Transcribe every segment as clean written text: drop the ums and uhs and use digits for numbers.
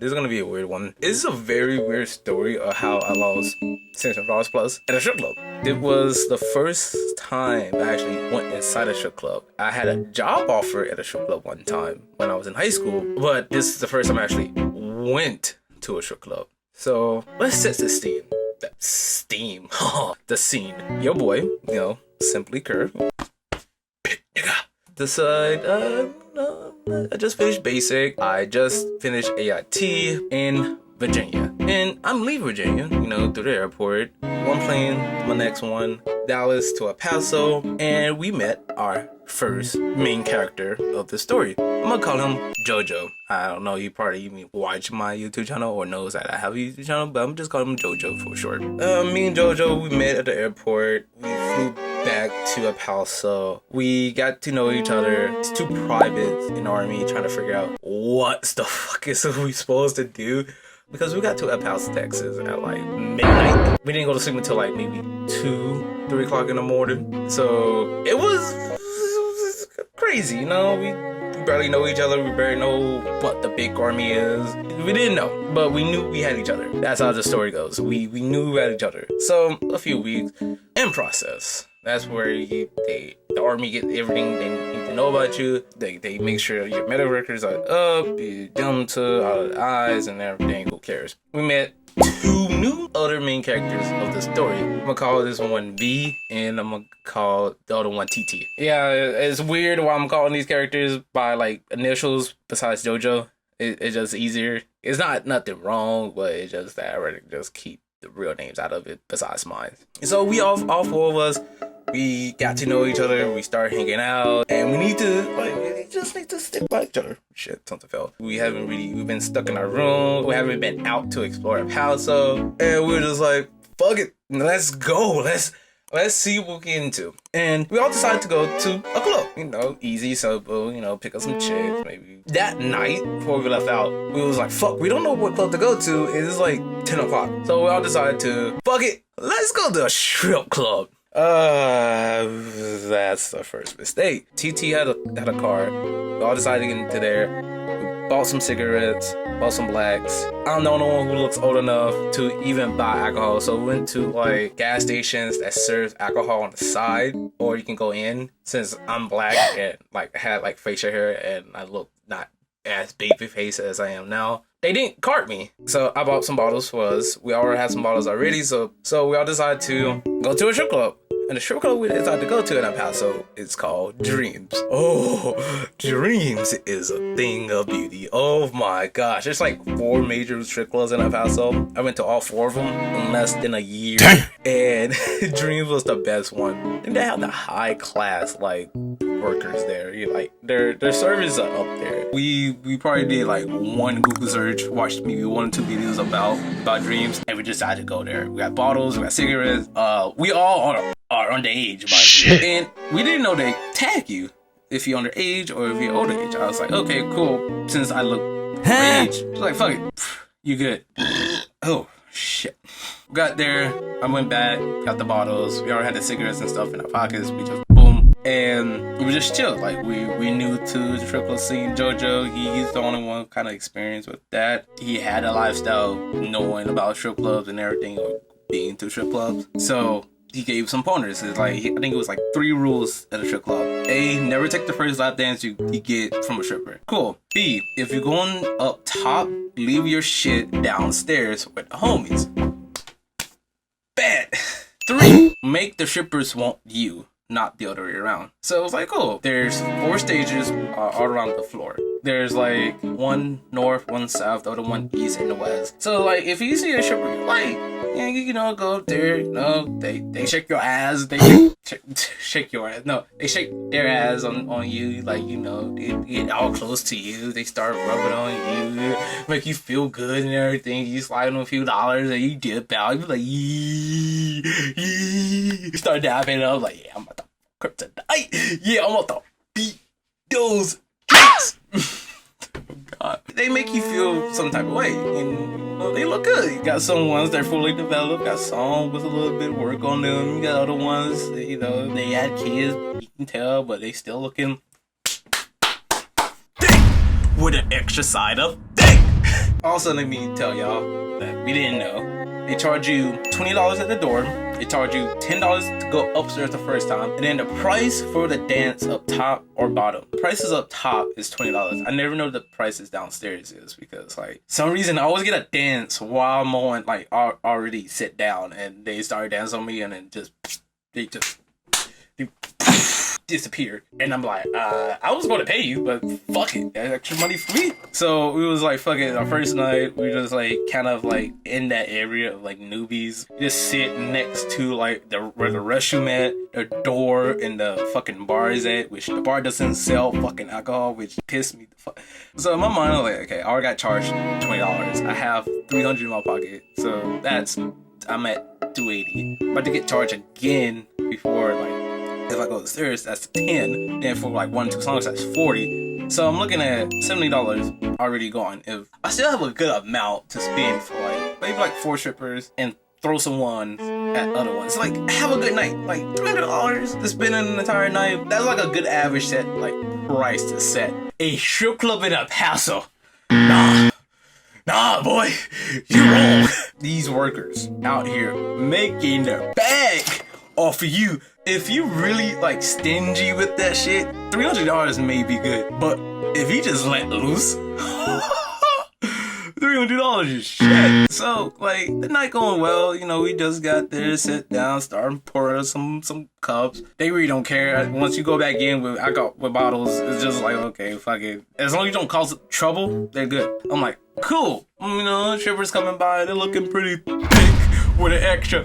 This is gonna be a weird one. It's a very weird story of how I lost $600 plus at a strip club. It was the first time I actually went inside a strip club. I had a job offer at a strip club one time when I was in high school, but this is the first time I actually went to a strip club. So let's set the scene. The scene. Your boy, Simply Curve. Decide, I just finished basic. I just finished AIT in Virginia. And I'm leaving Virginia, through the airport. One plane, my next one, Dallas to El Paso. And we met our first main character of the story. I'm gonna call him JoJo. I don't know, you probably watch my YouTube channel or knows that I have a YouTube channel, but I'm just calling him JoJo for short. Me and JoJo, we met at the airport. We flew back to El Paso. We got to know each other. It's two privates in the army trying to figure out what the fuck is we supposed to do. Because we got to El Paso, Texas at like midnight. We didn't go to sleep until like maybe 2, 3 o'clock in the morning. So it was crazy, we barely know each other. We barely know what the big army is. We didn't know, but we knew we had each other. That's how the story goes. We knew we had each other. So a few weeks in process. That's where the army get everything they need to know about you. They make sure your medical records are up, you them to out of the eyes and everything. Who cares? We met 2 new other main characters of the story. I'm gonna call this one V, and I'm gonna call the other one TT. Yeah, it's weird why I'm calling these characters by like initials besides JoJo. It's just easier. It's not nothing wrong, but it's just that I'd rather just keep the real names out of it besides mine. So we all 4 of us, we got to know each other. We started hanging out, and we just need to stick by each other. Shit, something fell. We've been stuck in our room. We haven't been out to explore El Paso, and we're just like, fuck it, let's go. Let's see what we get into. And we all decided to go to a club. Easy, simple, pick up some chicks, maybe. That night, before we left out, we was like, fuck, we don't know what club to go to. It's like 10 o'clock. So we all decided to, fuck it, let's go to a strip club. That's the first mistake. TT had a car. We all decided to get into there. We bought some cigarettes, bought some blacks. I'm the only one who looks old enough to even buy alcohol. So we went to like gas stations that serves alcohol on the side, or you can go in. Since I'm black and like had like facial hair and I look not as baby face as I am now, they didn't cart me. So I bought some bottles for us. We already had some bottles already. So we all decided to go to a strip club. And the strip club we decided to go to in El Paso, it's called Dreams. Oh, Dreams is a thing of beauty. Oh my gosh. There's like 4 major strip clubs in El Paso. I went to all 4 of them in less than a year. And Dreams was the best one. And they have the high class workers there. Their service are up there. We probably did like 1 Google search, watched maybe 1 or 2 videos about Dreams, and we decided to go there. We got bottles, we got cigarettes. We all are underage, by and we didn't know they tag you if you're underage or if you're older age. I was like, okay, cool. Since I look underage, I was like, fuck it, you good. Oh shit. Got there, I went back, got the bottles. We already had the cigarettes and stuff in our pockets. We just boom, and we just chilled. Like we new to the strip club scene. JoJo, he's the only one kind of experienced with that. He had a lifestyle knowing about strip clubs and everything, or being to strip clubs. So he gave some pointers. It's like, I think it was like 3 rules at a strip club. A, never take the first lap dance you get from a stripper. Cool. B, if you're going up top, leave your shit downstairs with the homies. Bad. 3, make the strippers want you, not the other way around. So it was like, cool. There's 4 stages all around the floor. There's like 1 north, 1 south, the other 1 east and the west. So like, if you see a stripper, go up there, they shake your ass, they shake your ass. No, they shake their ass on you, they get all close to you, they start rubbing on you, make you feel good and everything. You slide them a few dollars and you dip out, you be like, you start dapping up, like, yeah, I'm about to kryptonite, yeah, I'm about to beat those drinks. God. They make you feel some type of way, and they look good. You got some ones that are fully developed, got some with a little bit of work on them. You got other ones that, they had kids, you can tell, but they still looking thick with an extra side of thick. Also, let me tell y'all that we didn't know. They charge you $20 at the door. They charge you $10 to go upstairs the first time. And then the price for the dance up top or bottom. The prices up top is $20. I never know the prices downstairs is because like some reason I always get a dance while I'm on like already sit down and they start dancing on me and then they disappear. And I'm like, I was going to pay you, but fuck it, that's extra money for me. So we was like, fuck it. Our first night, we just like kind of like in that area of like newbies, just sit next to like where the restroom at, the door, and the fucking bar is at, which the bar doesn't sell fucking alcohol, which pissed me the fuck. So in my mind, I'm like, okay, I already got charged $20. I have $300 in my pocket, so I'm at $280. I'm about to get charged again before like. If I go upstairs, that's 10. Then for like 1 or 2 songs, that's 40. So I'm looking at $70 already gone. If I still have a good amount to spend for like maybe like 4 strippers and throw some ones at other ones. Like have a good night. Like $300 to spend an entire night. That's like a good average set like price to set. A strip club in El Paso. Nah, boy, you're wrong. These workers out here making their bag off of you. If you really like stingy with that shit, $300 may be good, but if you just let loose, $300 is shit. So like the night going well, you know, we just got there, sit down, start pouring some cups. They really don't care. Once you go back in with bottles, it's just like, okay, fuck it. As long as you don't cause trouble, they're good. I'm like, cool. You know, strippers coming by, they're looking pretty thick with an extra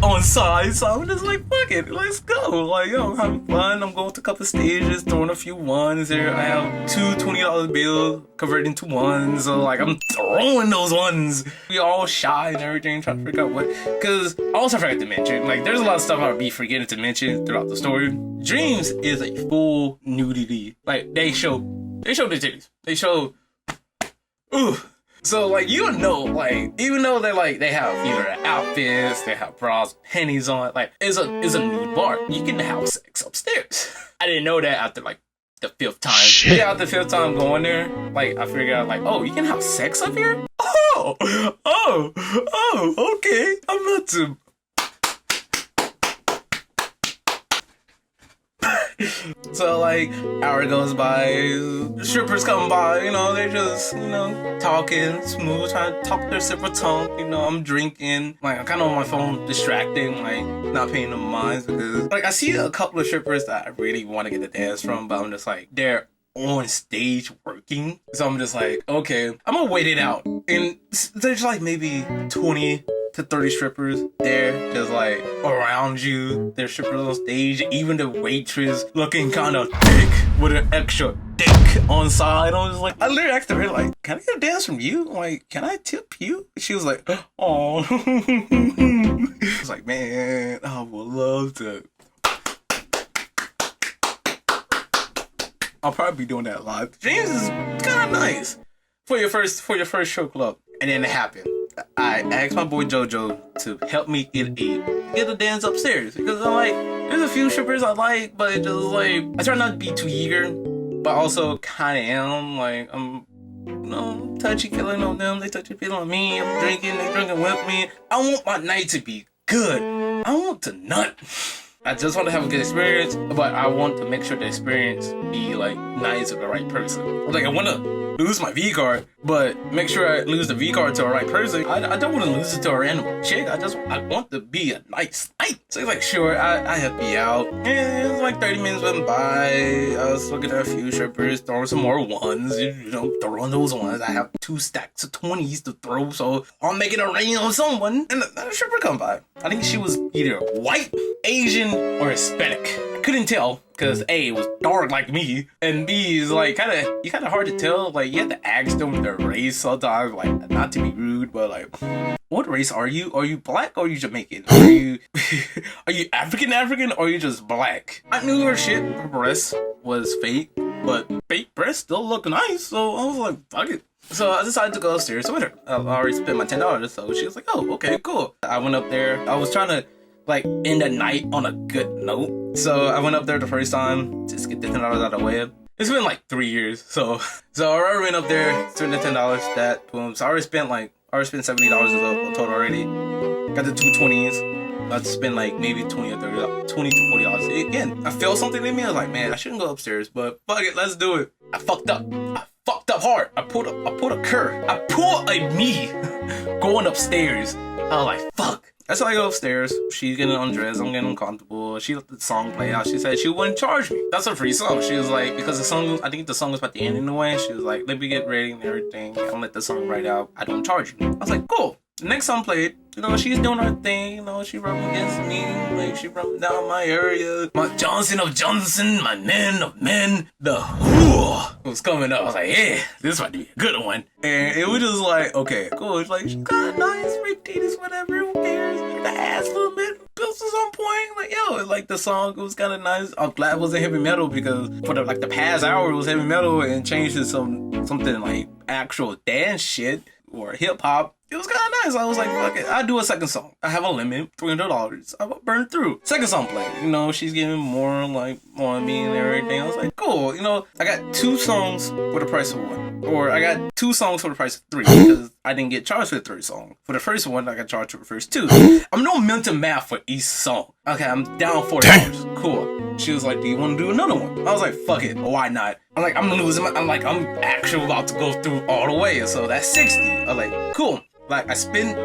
on side, so I'm just like, fuck it, let's go. Like, yo, I'm having fun. I'm going to a couple stages, throwing a few ones there. I have 2 $20 bills converted into ones, so like I'm throwing those ones. We all shy and everything, trying to figure out what. Cause I also forgot to mention, like, there's a lot of stuff I'll be forgetting to mention throughout the story. Dreams is a full nudity. Like they show the titties. They show, ooh. So like you know, like even though they have either outfits, they have bras, panties on, like it's a nude bar. You can have sex upstairs. I didn't know that after like the 5th time. Shit. Yeah, after the 5th time going there, like I figured out like, oh, you can have sex up here? Oh, okay. I'm not to. So like hour goes by, strippers come by, you know, they're just, you know, talking smooth, trying to talk their separate tongue, you know, I'm drinking, like I'm kind of on my phone distracting, like not paying no mind because like I see a couple of strippers that I really want to get a dance from, but I'm just like, they're on stage working, so I'm just like, okay, I'm gonna wait it out. And there's like maybe 20 to 30 strippers there, just like around you. There's strippers on stage, even the waitress looking kind of thick with an extra dick on side. I was like, I literally asked her like, can I get a dance from you? Like, can I tip you? She was like, oh. I was like, man, I would love to. I'll probably be doing that live. James is kind of nice for your first show club. And then it happened. I asked my boy JoJo to help me get a dance upstairs because I'm like, there's a few strippers I like, but it just like I try not to be too eager, but also kind of am like I'm, you know, touchy feeling on them. They touchy feeling on me. I'm drinking. They drinking with me. I want my night to be good. I want to nut. I just want to have a good experience, but I want to make sure the experience be like nice with the right person. Like I want to lose my V card, but make sure I lose the V card to the right person. I don't want to lose it to a random chick. I want to be a nice night. So it's like, sure, I help you out. And it was like 30 minutes went by. I was looking at a few strippers, throwing some more ones, you know, throwing those ones. I have 2 stacks of 20s to throw, so I'm making a rain on someone. And a stripper come by. I think she was either white, Asian, or Hispanic. I couldn't tell because A, it was dark like me, and B is like kind of hard to tell. Like you have to ask them their race sometimes, like not to be rude, but like, what race are you? Are you black or are you Jamaican? Are you African or are you just black? I knew her shit. Her breast was fake, but fake breasts still look nice, so I was like, fuck it. So I decided to go upstairs with her. I already spent my $10, so she was like, oh, okay, cool. I went up there. I was trying to like end the night on a good note. So I went up there the first time, just get the $10 out of the way. It's been like 3 years. So I already went up there, spent the $10. That boom. So I already spent $70 a total already. Got the 220s. I'd spend like maybe 20 or 30, $20 to $40. Again, I felt something in me. I was like, man, I shouldn't go upstairs, but fuck it, let's do it. I fucked up. I fucked up hard. I pulled a curve. I pulled a me going upstairs. I was like, fuck. That's why I go upstairs. She's getting undressed. I'm getting uncomfortable. She let the song play out. She said she wouldn't charge me. That's a free song. She was like, because the song, I think the song was about to end anyway. She was like, let me get ready and everything. I'm gonna let the song write out. I don't charge you. I was like, cool. The next song played. You know, she's doing her thing. You know, she rubbing against me. Like, she rubbing down my area. My Johnson of Johnson. My men of men. The whoo was coming up. I was like, yeah, this might be a good one. And it was just like, okay, cool. It's like, she got nice, big titties, whatever. Who cares? The ass a little bit. Bills was on point. Like, yo, like the song was kind of nice. I'm glad it wasn't heavy metal because for the past hour it was heavy metal and changed to something like actual dance shit or hip hop. It was kind of nice. I was like, fuck it. I'll do a second song. I have a limit, $300. I'll burn through. Second song played. You know, she's getting more on me and everything. I was like, cool. You know, I got 2 songs for the price of 1. Or I got 2 songs for the price of 3 because I didn't get charged for the 3rd song. For the first one, I got charged for the first 2. I'm no mental math for each song. Okay, I'm down $40. Cool. She was like, do you want to do another one? I was like, fuck it. Why not? I'm losing I'm actually about to go through all the way. So that's 60. I was like, cool. Like, I spent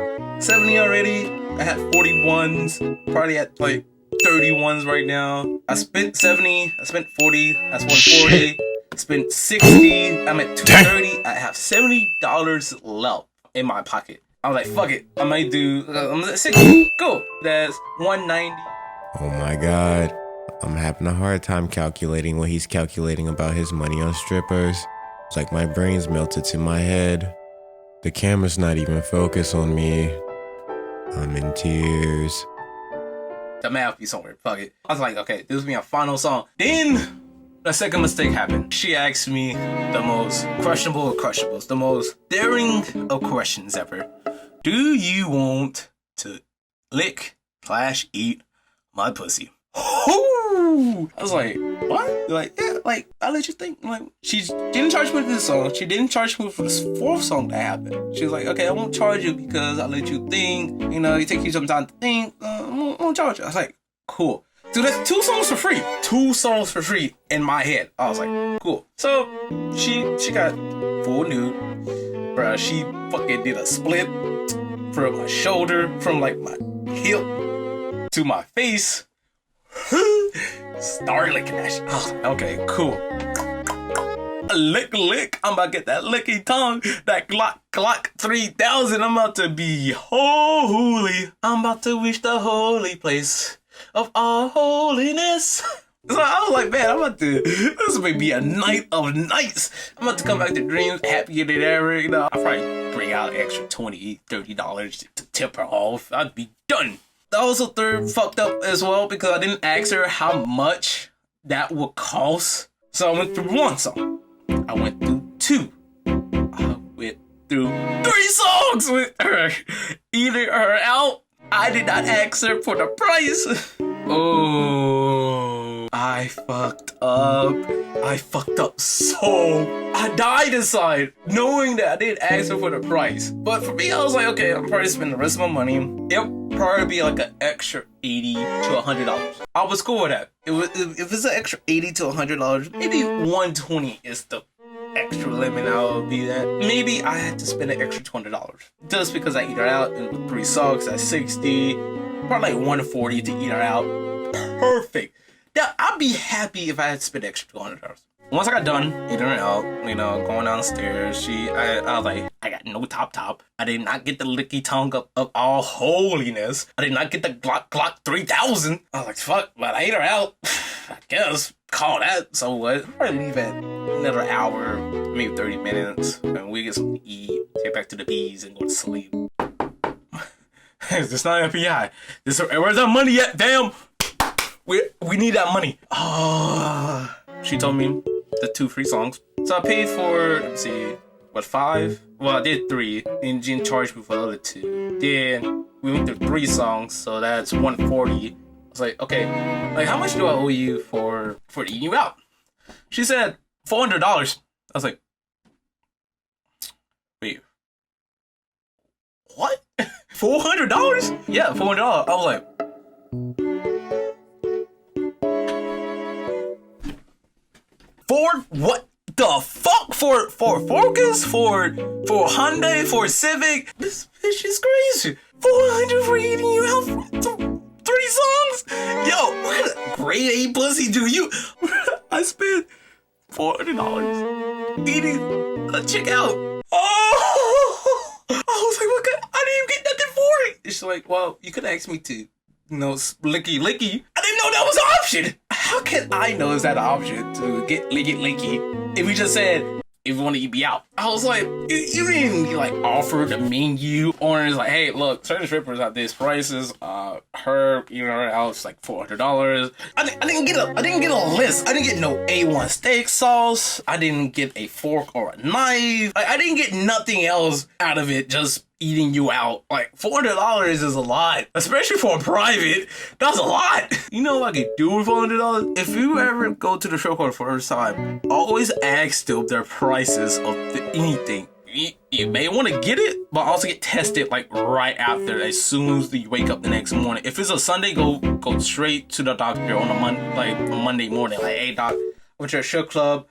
70 already. I had 41s. Probably at like 31s right now. I spent 70. I spent 40. That's 140. Spent 60. I'm at 230. I have $70 left in my pocket. I was like, fuck it. I might do. I'm at 60. Cool. That's 190. Oh my god. I'm having a hard time calculating what he's calculating about his money on strippers. It's like my brain's melted to my head. The camera's not even focused on me. I'm in tears. The math be somewhere. Fuck it. I was like, okay, this will be my final song. Then the second mistake happened. She asked me the most questionable of questionables, the most daring of questions ever. Do you want to lick/eat my pussy? Ooh. I was like, what? Like, yeah, like, I'll let you think. Like, she didn't charge me for this song. She didn't charge me for this 4th song that happened. She was like, okay, I won't charge you because I'll let you think. You know, it takes you some time to think. I won't charge you. I was like, cool. So that's 2 songs for free. 2 songs for free in my head. I was like, cool. So she got full nude. Bruh, she fucking did a split from my shoulder, from like my hip to my face. Start licking that shit. Oh, okay, cool. Lick. I'm about to get that licky tongue. That Glock 3000. I'm about to be holy. I'm about to reach the holy place of all holiness. So I was like, man, this may be a night of nights. I'm about to come back to dreams, happy than ever. You know, I'll probably bring out an extra $20, $30 to tip her off. I'd be done. That was a third fucked up as well because I didn't ask her how much that would cost. So I went through 1 song. I went through 2. I went through 3 songs with her. Eating her out. I did not ask her for the price. Oh, I fucked up. I fucked up so. I died inside knowing that I didn't ask her for the price. But for me, I was like, okay, I'm probably spending the rest of my money. It'll probably be like an extra $80 to $100. I was cool with that. If it's an extra $80 to $100, maybe $120 is the extra limit. I'll be that. Maybe I had to spend an extra $20 just because I eat her out. And with 3 songs at 60, probably like 140 to eat her out. Perfect. Now I'd be happy if I had to spend extra $200. Once I got done eating her out, you know, going downstairs, I was like, I got no top. I did not get the licky tongue of all holiness. I did not get the Glock 3000. I was like, fuck, but I ate her out. I guess. Call that. So what? I'll probably leave at another hour, maybe 30 minutes, and we get something to eat, take back to the bees, and go to sleep. It's not FBI. Where's that money at? Damn. We need that money. She told me the 2 free songs. So I paid for, let me see, 5? Well, I did 3. And Jin charged me for the other 2. Then we went through 3 songs, so that's 140. I was like, okay, like how much do I owe you for eating you out? She said $400. I was like, wait, what? $400? Yeah, $400. I was like, for what the fuck? For Focus? For Hyundai? For Civic? This bitch is crazy. 400 for eating you out for 3 songs? Yo, what kind of grade A pussy do you? I spent $400 eating a chick out. Oh, I was like, what? I didn't even get nothing for it. She's like, well, you could ask me to, you know, licky. I didn't know that was an option. How can I know is that an option to get licky? If we just said, if you want to eat me out. I was like, you didn't like offer the menu, or it's like, hey, look, certain strippers have these prices. Her, you know, else like $400. I didn't get a list. I didn't get no A1 steak sauce. I didn't get a fork or a knife. I didn't get nothing else out of it. Just eating you out. Like $400 is a lot, especially for a private. That's a lot. You know what I could do with $400? If you ever go to the show for the first time, always ask them their prices of anything. You may want to get it, but also get tested like right after, as soon as you wake up the next morning. If it's a Sunday, go straight to the doctor on a Monday morning. Like, hey doc, I went to a show club.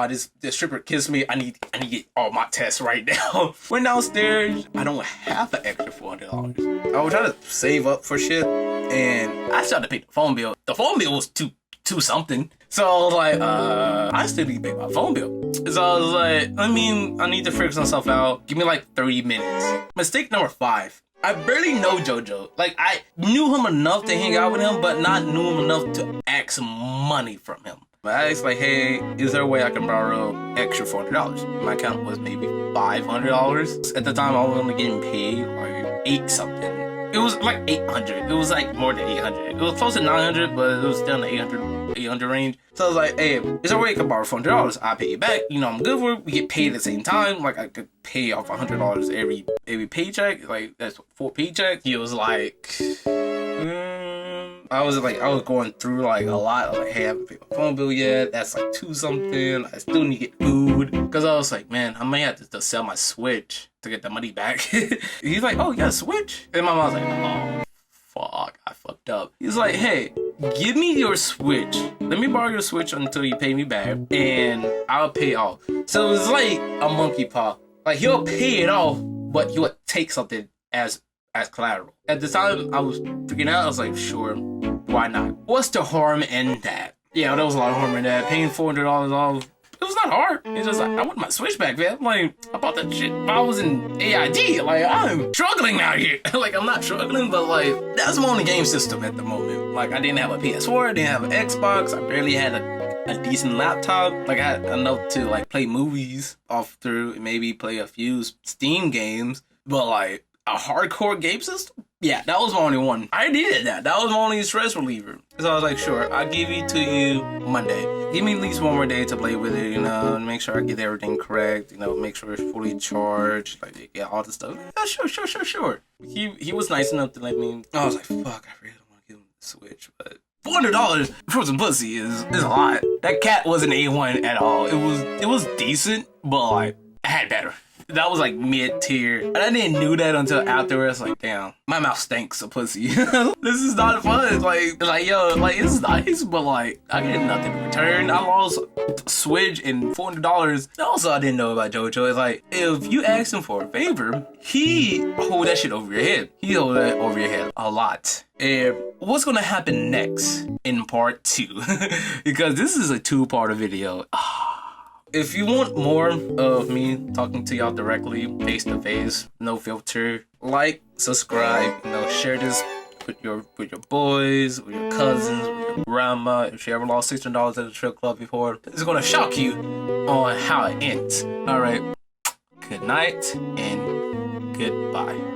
This stripper kissed me. I need to get all my tests right now. Went downstairs. I don't have an extra $400. I was trying to save up for shit, and I started to pay the phone bill. The phone bill was two something. So I was like, I still need to pay my phone bill. So I was like, I need to figure myself out. Give me like 30 minutes. Mistake number 5. I barely know JoJo. Like, I knew him enough to hang out with him, but not knew him enough to ask money from him. But I was like, hey, is there a way I can borrow extra $400? My account was maybe $500. At the time, I was only getting paid like 8 something. It was like 800. It was like more than 800. It was close to 900, but it was still in the 800 range. So I was like, hey, is there a way I can borrow $400? I pay you back. You know, I'm good for it. We get paid at the same time. Like, I could pay off $100 every paycheck. Like, that's 4 paychecks. He was like, I was going through like a lot. I was like, hey, I haven't paid my phone bill yet. That's like 2 something. I still need to get food. Cause I was like, man, I may have to sell my Switch to get the money back. He's like, oh, you got a Switch? And my mom's like, oh, fuck, I fucked up. He's like, hey, give me your Switch. Let me borrow your Switch until you pay me back, and I'll pay off. So it was like a monkey paw. Like, he'll pay it off, but he'll take something as collateral. At the time, I was freaking out. I was like, sure, why not? What's the harm in that? Yeah, there was a lot of harm in that. Paying $400 off. It was not hard. It's just like, I want my Switch back, man. Like, I bought that shit when I was in AID. Like, I'm struggling out here. Like, I'm not struggling, but like, that's my only game system at the moment. Like, I didn't have a PS4, I didn't have an Xbox, I barely had a decent laptop. Like, I had enough to like play movies off through and maybe play a few Steam games, but like a hardcore game system? Yeah, that was my only one. I needed that. That was my only stress reliever. So I was like, sure, I'll give it to you Monday. Give me at least one more day to play with it, you know, and make sure I get everything correct, you know, make sure it's fully charged, like, yeah, all the stuff. Yeah, sure. He was nice enough to let me. I was like, fuck, I really don't want to give him the Switch, but $400 for some pussy is a lot. That cat wasn't A1 at all. It was decent, but like, I had better. That was like mid-tier. And I didn't know that until afterwards. Like, damn, my mouth stinks of pussy. This is not fun. Like, yo, like, it's nice, but like, I get nothing in return. I lost Switch and $400. Also, I didn't know about JoJo. It's like, if you ask him for a favor, he hold that shit over your head. He hold that over your head a lot. And what's gonna happen next in part 2? Because this is a 2-part video. If you want more of me talking to y'all directly, face to face, no filter, like, subscribe, you know, share this with your boys, with your cousins, with your grandma. If she ever lost $600 at the strip club before, it's gonna shock you on how it ends. All right, good night and goodbye.